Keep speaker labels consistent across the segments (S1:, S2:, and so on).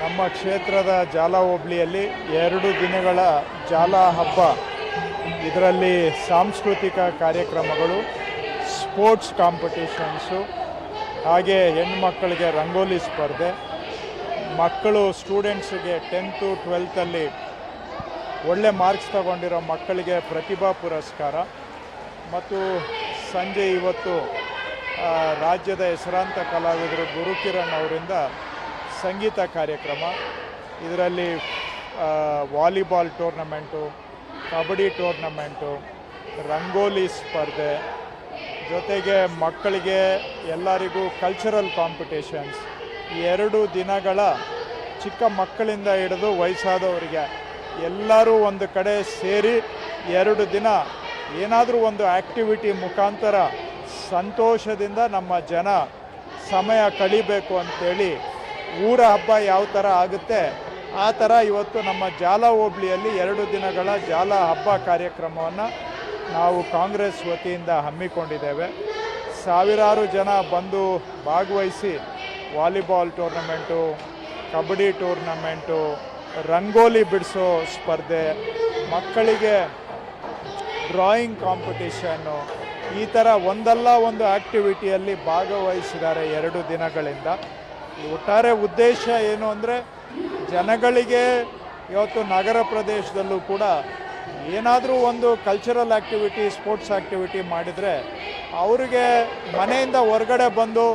S1: ನಮ್ಮ ಕ್ಷೇತ್ರದ ಜಾಲ ಹೋಬಳಿಯಲ್ಲಿ 2 ದಿನಗಳ ಜಾಲ ಹಬ್ಬ. ಇದರಲ್ಲಿ ಸಾಂಸ್ಕೃತಿಕ ಕಾರ್ಯಕ್ರಮಗಳು, ಸ್ಪೋರ್ಟ್ಸ್ ಕಾಂಪಿಟೇಷನ್ಸು, ಹಾಗೆ ಹೆಣ್ಮಕ್ಕಳಿಗೆ ರಂಗೋಲಿ ಸ್ಪರ್ಧೆ, ಮಕ್ಕಳು ಸ್ಟೂಡೆಂಟ್ಸಿಗೆ 10th 12th ಒಳ್ಳೆ ಮಾರ್ಕ್ಸ್ ತಗೊಂಡಿರೋ ಮಕ್ಕಳಿಗೆ ಪ್ರತಿಭಾ ಪುರಸ್ಕಾರ ಮತ್ತು ಸಂಜೆ ಇವತ್ತು ರಾಜ್ಯದ ಹೆಸರಾಂತ ಕಲಾವಿದರು ಗುರುಕಿರಣ್ ಅವರಿಂದ ಸಂಗೀತ ಕಾರ್ಯಕ್ರಮ. ಇದರಲ್ಲಿ volleyball tournament, kabaddi tournament, rangoli ಸ್ಪರ್ಧೆ, ಜೊತೆಗೆ ಮಕ್ಕಳಿಗೆ ಎಲ್ಲರಿಗೂ ಕಲ್ಚರಲ್ ಕಾಂಪಿಟೇಷನ್ಸ್. 2 ದಿನಗಳ ಚಿಕ್ಕ ಮಕ್ಕಳಿಂದ ಹಿಡಿದು ವಯಸ್ಸಾದವರಿಗೆ ಎಲ್ಲರೂ ಒಂದು ಕಡೆ ಸೇರಿ 2 ದಿನ ಏನಾದರೂ ಒಂದು ಆ್ಯಕ್ಟಿವಿಟಿ ಮುಖಾಂತರ ಸಂತೋಷದಿಂದ ನಮ್ಮ ಜನ ಸಮಯ ಕಳಿಬೇಕು ಅಂಥೇಳಿ ಊರ ಹಬ್ಬ ಯಾವ ಥರ ಆಗುತ್ತೆ ಆ ಥರ ಇವತ್ತು ನಮ್ಮ ಜಾಲ ಹೋಬಳಿಯಲ್ಲಿ 2 ದಿನಗಳ ಜಾಲ ಹಬ್ಬ ಕಾರ್ಯಕ್ರಮವನ್ನು ನಾವು ಕಾಂಗ್ರೆಸ್ ವತಿಯಿಂದ ಹಮ್ಮಿಕೊಂಡಿದ್ದೇವೆ. ಸಾವಿರಾರು ಜನ ಬಂದು ಭಾಗವಹಿಸಿ volleyball tournament, kabaddi tournament, rangoli ಬಿಡಿಸೋ ಸ್ಪರ್ಧೆ, ಮಕ್ಕಳಿಗೆ ಡ್ರಾಯಿಂಗ್ ಕಾಂಪಿಟೇಷನ್ನು, ಈ ಥರ ಒಂದಲ್ಲ ಒಂದು ಆ್ಯಕ್ಟಿವಿಟಿಯಲ್ಲಿ ಭಾಗವಹಿಸಿದ್ದಾರೆ 2 ದಿನಗಳಿಂದ. ಒಟ್ಟಾರೆ ಉದ್ದೇಶ ಏನು ಅಂದರೆ ಜನಗಳಿಗೆ ಇವತ್ತು ನಗರ ಪ್ರದೇಶದಲ್ಲೂ ಕೂಡ ಏನಾದರೂ ಒಂದು ಕಲ್ಚರಲ್ ಆ್ಯಕ್ಟಿವಿಟಿ, ಸ್ಪೋರ್ಟ್ಸ್ ಆ್ಯಕ್ಟಿವಿಟಿ ಮಾಡಿದರೆ ಅವರಿಗೆ ಮನೆಯಿಂದ ಹೊರಗಡೆ ಬಂದು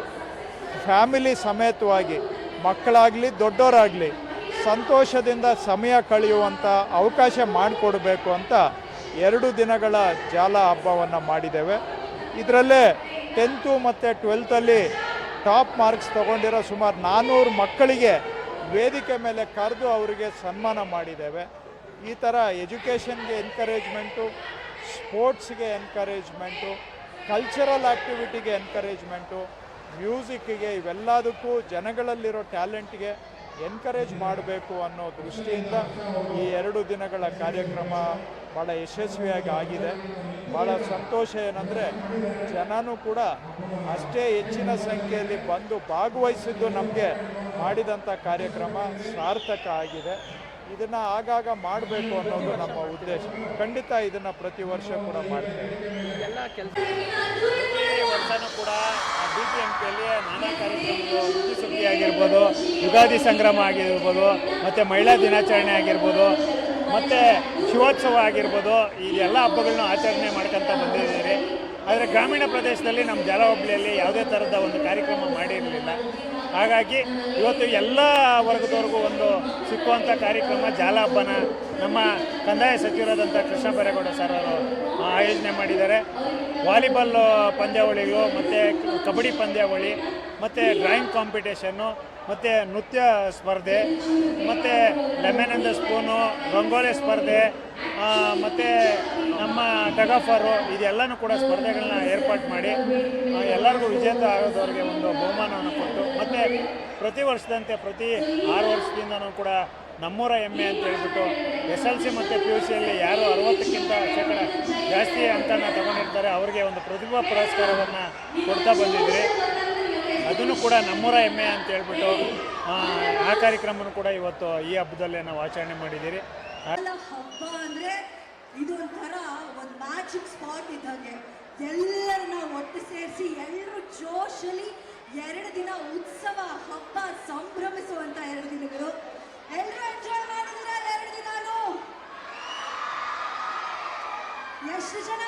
S1: ಫ್ಯಾಮಿಲಿ ಸಮೇತವಾಗಿ ಮಕ್ಕಳಾಗಲಿ ದೊಡ್ಡವರಾಗಲಿ ಸಂತೋಷದಿಂದ ಸಮಯ ಕಳೆಯುವಂಥ ಅವಕಾಶ ಮಾಡಿಕೊಡಬೇಕು ಅಂತ 2 ದಿನಗಳ ಜಾಲ ಹಬ್ಬವನ್ನು ಮಾಡಿದ್ದೇವೆ. ಇದರಲ್ಲೇ 10th ಮತ್ತು 12th ಟಾಪ್ ಮಾರ್ಕ್ಸ್ ತಗೊಂಡಿರೋ ಸುಮಾರು 400 ಮಕ್ಕಳಿಗೆ ವೇದಿಕೆ ಮೇಲೆ ಕರೆದು ಅವರಿಗೆ ಸನ್ಮಾನ ಮಾಡಿದ್ದೇವೆ. ಈ ಥರ ಎಜುಕೇಷನ್ಗೆ ಎನ್ಕರೇಜ್ಮೆಂಟು, ಸ್ಪೋರ್ಟ್ಸ್ಗೆ ಎನ್ಕರೇಜ್ಮೆಂಟು, ಕಲ್ಚರಲ್ ಆ್ಯಕ್ಟಿವಿಟಿಗೆ ಎನ್ಕರೇಜ್ಮೆಂಟು, ಮ್ಯೂಸಿಕ್ಕಿಗೆ, ಇವೆಲ್ಲದಕ್ಕೂ ಜನಗಳಲ್ಲಿರೋ ಟ್ಯಾಲೆಂಟ್ಗೆ ಎನ್ಕರೇಜ್ ಮಾಡಬೇಕು ಅನ್ನೋ ದೃಷ್ಟಿಯಿಂದ ಈ 2 ದಿನಗಳ ಕಾರ್ಯಕ್ರಮ ಭಾಳ ಯಶಸ್ವಿಯಾಗಿ ಆಗಿದೆ. ಭಾಳ ಸಂತೋಷ ಏನಂದರೆ ಜನನೂ ಕೂಡ ಅಷ್ಟೇ ಹೆಚ್ಚಿನ ಸಂಖ್ಯೆಯಲ್ಲಿ ಬಂದು ಭಾಗವಹಿಸಿದ್ದು ನಮಗೆ ಮಾಡಿದಂಥ ಕಾರ್ಯಕ್ರಮ ಸಾರ್ಥಕ ಆಗಿದೆ. ಇದನ್ನು ಆಗಾಗ ಮಾಡಬೇಕು ಅನ್ನೋದು ನಮ್ಮ ಉದ್ದೇಶ. ಖಂಡಿತ ಇದನ್ನು ಪ್ರತಿ ವರ್ಷ ಕೂಡ ಮಾಡ್ತೇವೆ.
S2: ಎಲ್ಲ ಪ್ರತಿ ವರ್ಷನೂ ಕೂಡ BBMPಯಲ್ಲಿ ನಾನಾ ಕಾರ್ಯಕ್ರಮಗಳು, ಸುದ್ದಿ ಆಗಿರ್ಬೋದು, ಯುಗಾದಿ ಸಂಗ್ರಾಮ ಆಗಿರ್ಬೋದು, ಮತ್ತು ಮಹಿಳಾ ದಿನಾಚರಣೆ ಆಗಿರ್ಬೋದು, ಮತ್ತು ಶಿವೋತ್ಸವ ಆಗಿರ್ಬೋದು, ಈ ಎಲ್ಲ ಹಬ್ಬಗಳನ್ನ ಆಚರಣೆ ಮಾಡ್ಕೊತ ಬಂದಿದ್ದೀರಿ. ಆದರೆ ಗ್ರಾಮೀಣ ಪ್ರದೇಶದಲ್ಲಿ ನಮ್ಮ ಜಾಲ ಹೋಬಳಿಯಲ್ಲಿ ಯಾವುದೇ ಥರದ ಒಂದು ಕಾರ್ಯಕ್ರಮ ಮಾಡಿರಲಿಲ್ಲ. ಹಾಗಾಗಿ ಇವತ್ತು ಎಲ್ಲ ವರ್ಗದವ್ರಿಗೂ ಒಂದು ಸಿಕ್ಕುವಂಥ ಕಾರ್ಯಕ್ರಮ ಜಾಲ ಹಬ್ಬನ ನಮ್ಮ ಕಂದಾಯ ಸಚಿವರಾದಂಥ ಕೃಷ್ಣ ಬೈರೇಗೌಡ ಸರ್ ಅವರು ಆಯೋಜನೆ ಮಾಡಿದ್ದಾರೆ. ವಾಲಿಬಾಲ್ ಪಂದ್ಯಾವಳಿಗಳು, ಮತ್ತು ಕಬಡ್ಡಿ ಪಂದ್ಯಾವಳಿ, ಮತ್ತು ಡ್ರಾಯಿಂಗ್ ಕಾಂಪಿಟೇಷನ್ನು, ಮತ್ತು ನೃತ್ಯ ಸ್ಪರ್ಧೆ, ಮತ್ತು lemon and the spoon, rangoli ಸ್ಪರ್ಧೆ, ಮತ್ತು ನಮ್ಮ ಟಗಾಫರು, ಇದೆಲ್ಲನೂ ಕೂಡ ಸ್ಪರ್ಧೆಗಳನ್ನ ಏರ್ಪಾಡು ಮಾಡಿ ಎಲ್ಲರಿಗೂ ವಿಜೇತ ಆಗೋದವ್ರಿಗೆ ಒಂದು ಬಹುಮಾನವನ್ನು ಕೊಟ್ಟು, ಮತ್ತು ಪ್ರತಿ ವರ್ಷದಂತೆ ಪ್ರತಿ 6 ವರ್ಷದಿಂದನೂ ಕೂಡ ನಮ್ಮೂರ ಹೆಮ್ಮೆ ಅಂತ ಹೇಳ್ಬಿಟ್ಟು SLC ಮತ್ತು PUCಯಲ್ಲಿ ಯಾರು 60ಕ್ಕಿಂತ ಶೇಕಡ ಜಾಸ್ತಿ ಅಂಕನ ತಗೊಂಡಿರ್ತಾರೆ ಅವರಿಗೆ ಒಂದು ಪ್ರತಿಭಾ ಪುರಸ್ಕಾರವನ್ನು ಕೊಡ್ತಾ ಬಂದಿದ್ರಿ. ಅದನ್ನು ಕೂಡ ನಮ್ಮೂರ ಹೆಮ್ಮೆ ಅಂತ ಹೇಳ್ಬಿಟ್ಟು ಆ ಕಾರ್ಯಕ್ರಮನೂ ಕೂಡ ಇವತ್ತು ಈ ಹಬ್ಬದಲ್ಲೇ ನಾವು ಆಚರಣೆ ಮಾಡಿದ್ದೀರಿ.
S3: ಹಬ್ಬ ಅಂದರೆ ಇದೊಂಥರ ಒಂದು ಮ್ಯಾಜಿಕ್ ಸ್ಪಾಟ್ ಇದ್ದಂಗೆ ಎಲ್ಲರನ್ನ ಒಟ್ಟು ಸೇರಿಸಿ ಎಲ್ಲರೂ ಜೋಶಲ್ಲಿ 2 ದಿನ ಉತ್ಸವ ಹಬ್ಬ ಸಂಭ್ರಮಿಸುವಂಥ 2 ದಿನಗಳು. ಎಲ್ಲರೂ ಎಂಜಾಯ್ ಮಾಡಿದ್ರೆ 2 ದಿನಾನು ಎಷ್ಟು ಜನ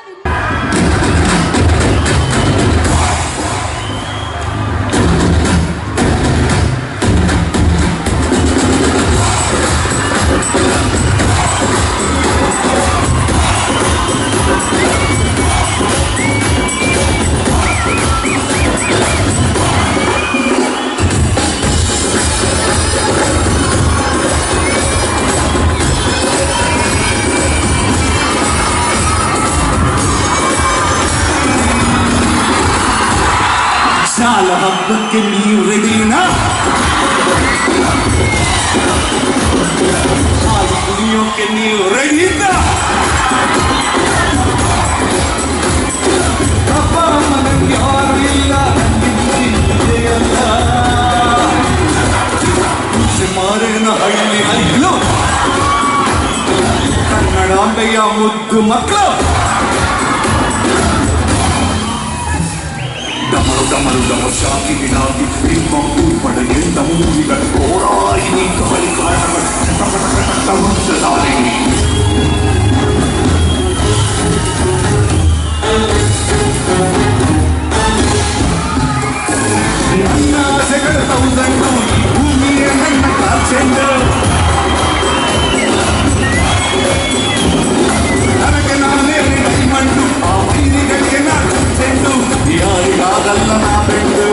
S4: ನಾರೇನ ಹಳ್ಳಿ ಹಲ್ಲು ಕನ್ನಡಾಂಬೆಯ ಮುದ್ದು ಮಕ್ಕಳು ಡಮರು ಡಮರು ಡಮ ಶಾಕಿ ಬಿಡಾಕಿ ನಿಮ್ಮ ಪಡೆಗೆ ತಮೂರಿಗಳ ಹೋರಾಯಿನಿ ಕಬಲಿ ಕಾರಣಗಳು ನನ್ನ ಆಸೆಗಳ ತೌಸಂಡು ಈ ಭೂಮಿಯ ನನ್ನ ಕಾಲ್ಚೆಂಡು ನನಗೆ ನಾನೇ ಡೈಮಂಡು ಆ ವೈರಿಗಳಿಗೆ ನಾ ಚೆಂಡು ಯಾರಿಗಾಗಲ್ಲ ನಾ ಬೆಂಡು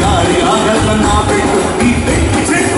S4: ಯಾರಿಗಾಗಲ್ಲ ನಾ ಬೆಂಡು ಈ ಬೆಂಕಿ ಚೆಂಡು